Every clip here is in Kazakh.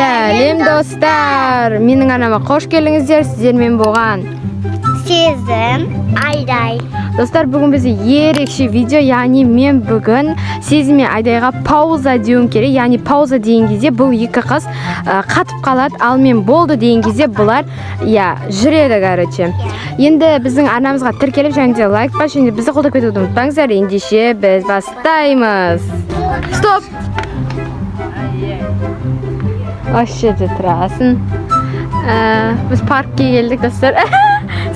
Сәлем достар, менің анама қош келдіңіздер, сіздермен болған Сезім, Айдай. Достар, бүгін бізде ерекше видео, яғни мен бүгін Сезім мен Айдайға пауза деуім керек. Яғни пауза деген кезде бұл екі қыз қатып қалады, ал мен болды деген кезде бұлар жүреді, короче. Енді біздің арнамызға тіркеліп, және де лайк бас, және бізді қолдап кетуді ұмытпаңыздар. Ендеше біз бастаймыз. Стоп! Осы жерде тұрасың. Біз паркке келдік, достар.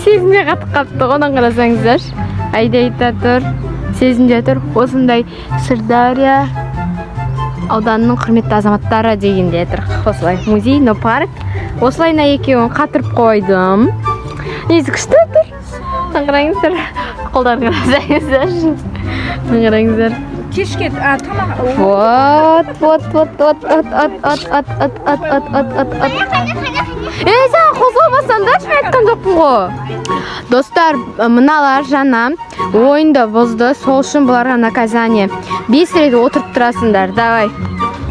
Сезімге қатып қапты, одан қарасаңыздар. Айдайда тұр, Сезімде тұр. Осындай Сырдария ауданының құрметті азаматтары дегенде тұр. Осылай музей, но парк. Осылай екеуін қатырып қойдым. Несі күшті тұр. Қараңыздар. Қолдарын қарасаңыздар. Қараңыздар. Кешке тамақ. Сен қозғалмасаңдаршы, мен айтқан жоқпын ғой. Достар, мыналар жаңа ойынды бұзды, сол үшін бұларға наказание. 5 рет отырып тұрасыңдар. Давай.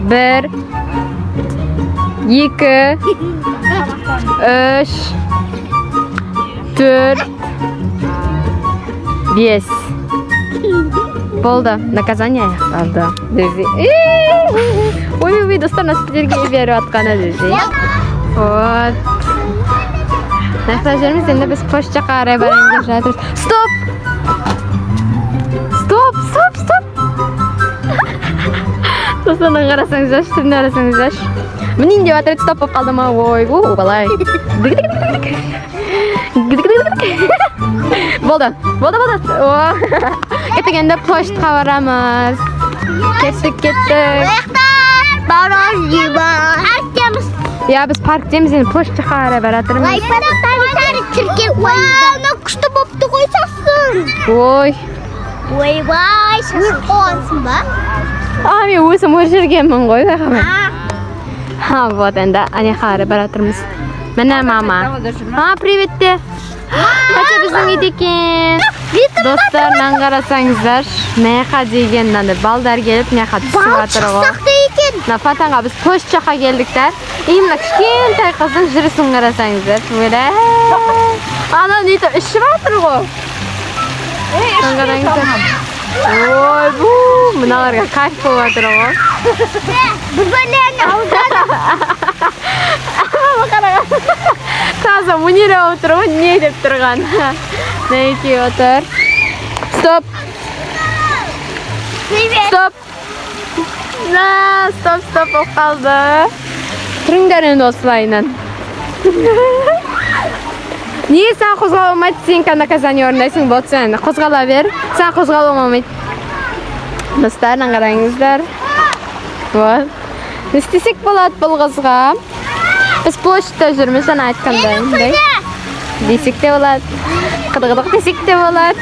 1 2 3 4 5 Болды, наказание аяқталды. Ой, достар, насыптерге беріп атқаны деді. Вот. Нақта жеріміз, енді біз қош жаққа қарай барайын деп жатырмыз. Стоп! Достардан қарасаңыздар, түріне қарасаңыздар. Мінейін деп атырып стоп болып қалды ма? Ой, балай. Болды. Кеттік, енді почтқа барамыз. Кеттік. Біз парктеміз, енді почтқа қарай баратырмыз. Күшті бопты қойсақсың. Ой, Сен қуансың ба? мен өзім өршергенмін ғой. Вот, енді ане қарай баратырмыз. Міне мама. Привет де. Қача біздің ет екен. Достарынан қарасаңыздар, мәйқа деген балдар келіп, мәйқа түсіп атыр ғой. Фатанға біз пост жаққа келдіктер. Мына кішкентай қыздың жүрісін қарасаңыздар. Ана нейті ішіп атыр ғой. Ой, мыналарға кайф болып атыр ғой. Бұл бөлені аудан. Таза мұнері отыр ғой, не деп тұрған. Нәйке отыр. Стоп. Стоп болып қалды. Тұрыңдар енді осылайынан. Не сен қозғала алмайды, сен наказание орындайсың, болды сен қозғала бер. Сен қозғала алмайды. Достарынан қараңыздар. Вот. Істесек болады бұл қызға. Біз площадьта жүрміз, жаңа айтқандай. Десек те болады. Қыдық десек те болады.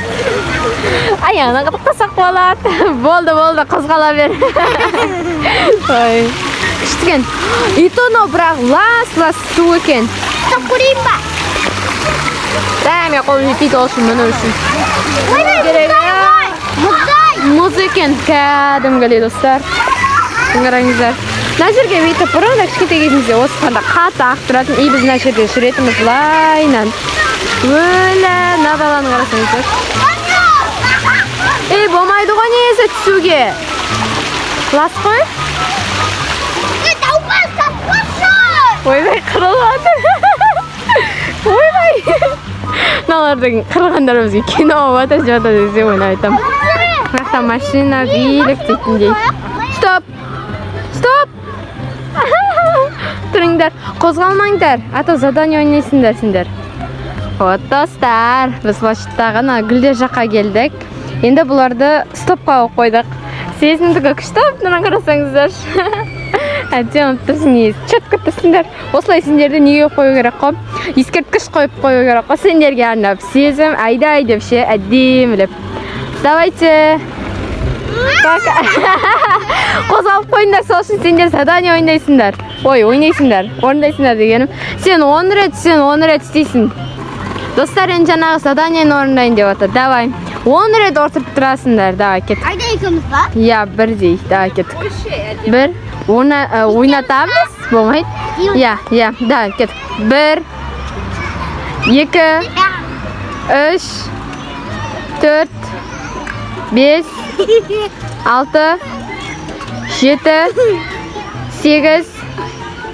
Аяғына қыдықтасақ болады. Болды, қозғала бер. Ой. Күштіген. Итоно бірақ лас су екен. Көрейін ба? Мен қолын жетпейді олшын мұны үшін. Мұз екен. Кәдімгілей, достар. Қараңыздар. Мына жерге бүйтіп бұрын кішкентай кезімізде осы қанда қатты ақтыратын. Біз мына жерде жүретіміз лайнан. Өлі, мына баланы қарасаңыздар. Болмайды ғой несі түсуге. Лас қой? Ойбай, қырылады. Ойбай. Мыналардың қырғандар бізге кино бата жатады десе ойын айтам. Мақта машина билік дейтіндей. Стоп! Тұрыңдар, қозғалмаңдар, ата задание ойнайсыңдар сендер. Вот, достар, біз площадьтағы гүлдер жаққа келдік. Енді бұларды стопқа қойдық. Сезімдігі күштіп, мұнан қарасаңыздар. Әдем тұрсың, чөткі тұрсыңдар. Осылай сендерді неге қою керек қой? Ескерткіш қойып қою керек қой. Сендерге арнап, Сезім, Айдай деп ше, әдеміліп. Давайте. Қозғалып қойындар, сол үшін сендер задание ойнайсыңдар. Орындайсыңдар дегенім. Сен 10 рет істейсің. Достар, енді жаңағы заданиені орындайын деп отыр. Давай. 10 рет отырып тұрасыңдар. Давай, кет. Айда екеуміз ба? Бірдей. Давай, кет. Бір. Ойнатамыз. Болмайды? Иә, да, кет. 1 2 3 4 5 6 7 8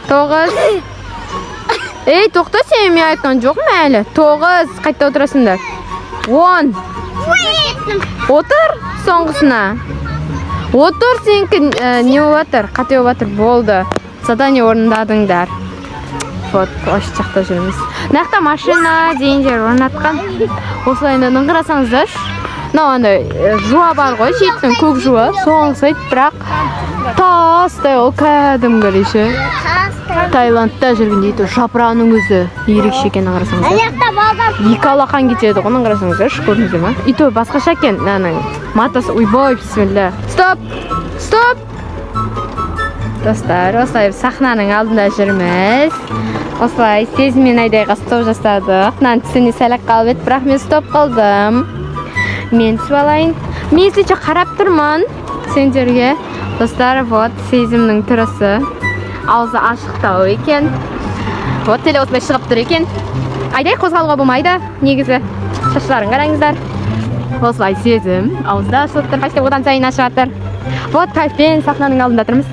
9 Ey, to'xta, sen men aytgan jo'qmi hali? 9 qayta o'tirasizlar. 10 O'tir, so'ng'isina. O'tir, senki ne o'tir, qat'iy o'tir bo'ldi. Zadaniya o'rnadinglar. Вот, o'sha chaqda yuramiz. Naqta mashina zenjir o'rnatgan. O'sha endi ning'irasangiz, ana juva bor qo'y, chetdan ko'k juva, so'ng'sayt, biroq tasda o'kadim gelishi. Taylandda жүрген дейді, жапырағының өзі ерекше екенін қарасаңыздар. Аяқта балдар. Екі алақан кетеді, оның қарасаңыздар, көрдіңіздер ме? И то басқаша екен, матасы, ойбай, бисмилля. Стоп! Достар, осылай сахнаның алдында жүрміз. Осылай сезіммен айдайға стоп жасадық. Мынаны түсіне сәлік қалып еді, бірақ мен стоп қалдым. Мен түсіп алайын. Мен сізше қарап тұрмын сендерге. Достар, вот сезімнің түрісі. Аузы ашықтау екен. Вот теле осылай шығып тұр екен. Айдай қозғалуға болмайды, негізі. Шашларын қараңыздар. Осылай сезім. Аузда ашылып тұр. Қашты одан сайын ашып жатыр. Вот кайфпен сахнаның алдында тұрмыз.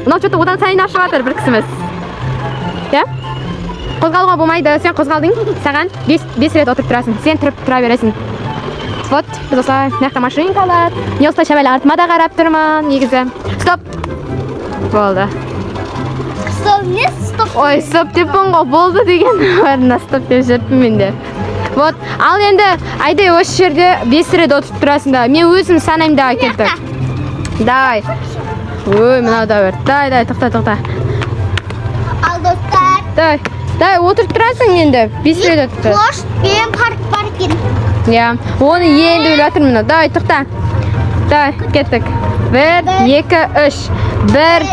Мынау что-то одан сайын ашып жатыр бір кісіміз. Я? Қозғалуға болмайды. Сен қозғалдың. Саған 5 рет отырып тұрасың. Сен тұрып тұра бересің. Вот, біз осылай мынақта машинка алады. Не осылай шамалы артыма да қарап тұрмын, негізі. Стоп. Болды. Ой, стоп деп бұнға болды деген орнына стоп деп жүріппін менде. Вот, ал енді айдай осы жерде 5 рет отырып тұрасың да. Мен өзім санаймын да кеттік. Давай. Ой, мынау да бер. Дай, тоқта. Ал достар. Дай, отырып тұрасың енді. 5 рет отырып тұрасың. Қош, мен парк бар екен. Я, оны енді өлі атыр мұны. Дай, тоқта. Дай, кеттік. 1 2 3 1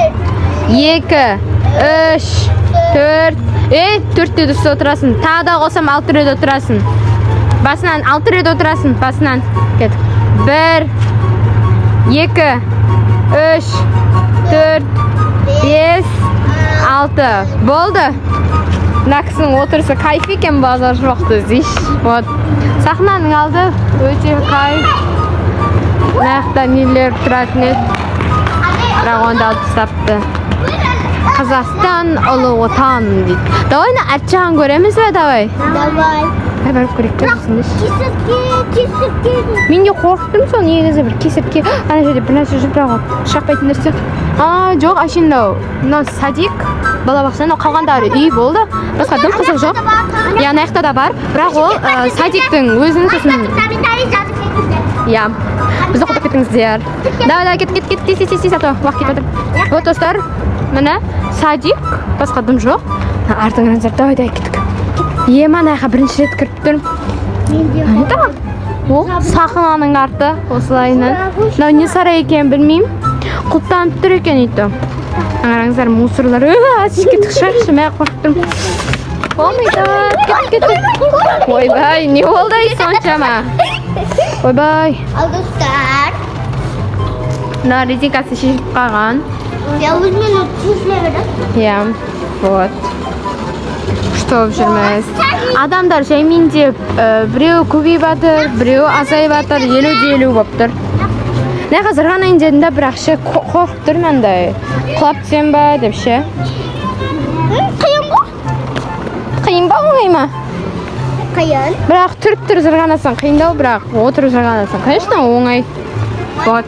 2 3 4 4 рет отырасың. Тағы да қосам 6 рет отырасың. Басынан 6 рет отырасың. Басынан. Кеттік. 1 2 3 4 5 6 болды. Нақсының отырысы кайф екен, базар жоқты зиш. Вот. Сахнаның алды өте кайф. Нақта нелер тұратын еді. Бірақ онда алып тастапты. Қазақстан ұлы отан дейді. Давай арт жағын көреміз бе, давай? Давай. Барып көрейік көрсіндеш. Кесіртке. Мен де қорқтым сол негізі бір кесіртке. Ана жерде бір нәрсе жүріп бірақ шақпайтын нәрсе. Жоқ, ашындау. Мынау садик, балабақшаның қалғандары үй болды. Басқа дым қызық жоқ. Я аяқта да бар. Бірақ ол садиктің өзінің сосын. Я. Бізді құтып кетіңіздер. Давай, кет. Уақыт кетіп отыр. Вот достар, міне садик, басқа дым жоқ. Артыңыздар, давай кеттік. Ема аяққа бірінші рет кіріп тұрмын. Ол сахнаның арты осылайынан. Мынау не сарай екен білмеймін. Құлттанып тұр екен үйті. Аңараңыздар, мусорлар. Ашып кеттік, шақшы, мен қорқып тұрмын. Кеттік. Ойбай, не болды соншама? Ойбай. Ал достар. Мына резинкасы шешіп қалған. Я өзімен өтсізле берді. Я, вот. Что жүрміз? Адамдар жаймен деп, біреу көбейіп жатыр, біреу азайып жатыр, 50-50 болып тұр. Не қазір ғана индедім, бірақ ше қорқып тұрмын андай. Құлап түсем ба деп ше. Қиын ғой? Қиын ба, оңай ма? Қиын. Бірақ тұрып тұр зырғанасың қиындау, бірақ отырып зырғанасың. Конечно, оңай. Вот.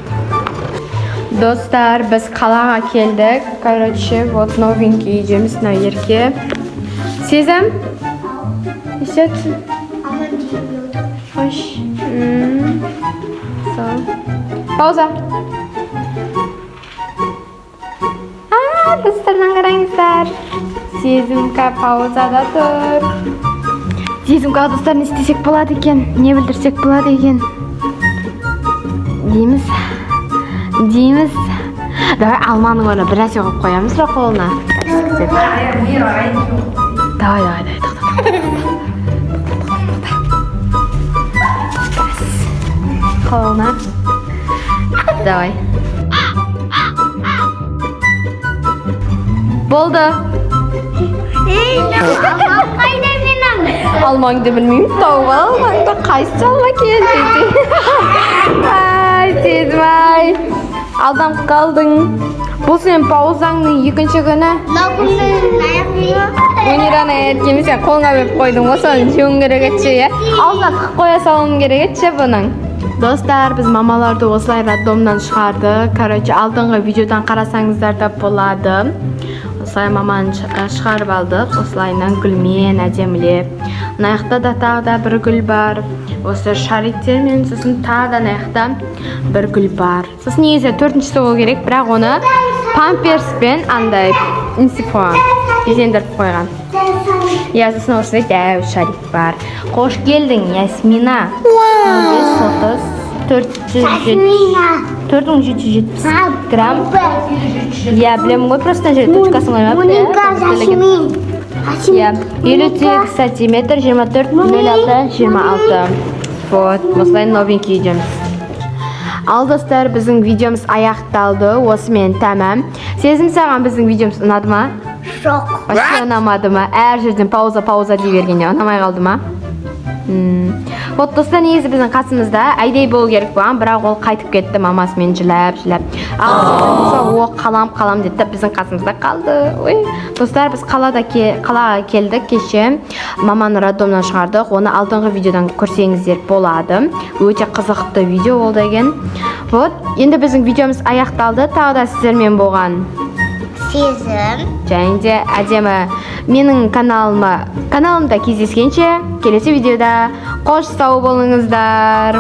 Достар, біз қалаға келдік. Короче, вот новенький идеміз на ерке. Сезім? Есетсің? Хош. Пауза. Достардан қараңыздар. Сезімка паузада тұр. Сезімка достар не істесек болады екен? Не білдірсек болады екен? Дейміз. Давай алманың орнына бір нәрсе қойып қоямыз ба қолына? Давай, қолына. Давай. Болды. Қайда менің? Алмаңды білмеймін, тауып алмаңды қайсы алма келді. Ай, Сезімай. Алданып қалдың. Бұл сен паузаңның екінші күні. Өнераны еткені сен қолыңа беп қойдың ғой, соны жеуің керек етші, е? Аузына тықып қоя салуың керек етші бұның. Достар, біз мамаларды осылай роддомнан шығарды. Короче, алдыңғы видеодан қарасаңыздар да болады. Осылай маманы шығарып алдық. Осылайынан гүлмен әдемілеп. Наяқта да тағы да бір гүл бар. Осы шариктермен, сосын тағы да наяқта бір гүл бар. Сосын негізі төртіншісі болу керек, бірақ оны памперспен андай инсіп қойған, безендіріп қойған. Я сосын осылай дәу шарик бар. Қош келдің, Ясмина. 4770 грамм. Я білемін ғой, просто жер точкасын қоймапты. 58 сантиметр, 24-06-26. Вот, осылай новенький идеміз. Ал достар, біздің видеомыз аяқталды. Осымен тәмам. Сезім, саған біздің видеомыз ұнады ма? Жоқ. Вообще ұнамады ма? Әр жерден пауза дей бергенде ұнамай қалды ма? Вот достар, негізі біздің қасымызда Айдай болу керек болған, бірақ ол қайтып кетті мамасымен жылап. Ол қалам деді, біздің қасымызда қалды. Ой, достар, біз қалаға келдік кеше. Маманы роддомнан шығардық. Оны алдыңғы видеодан көрсеңіздер болады. Өте қызықты видео болды екен. Вот, енді біздің видеомыз аяқталды. Тағы да сіздермен болған Сезім. және де әдемі менің каналымда кездескенше келесі видеода қош сау болыңыздар.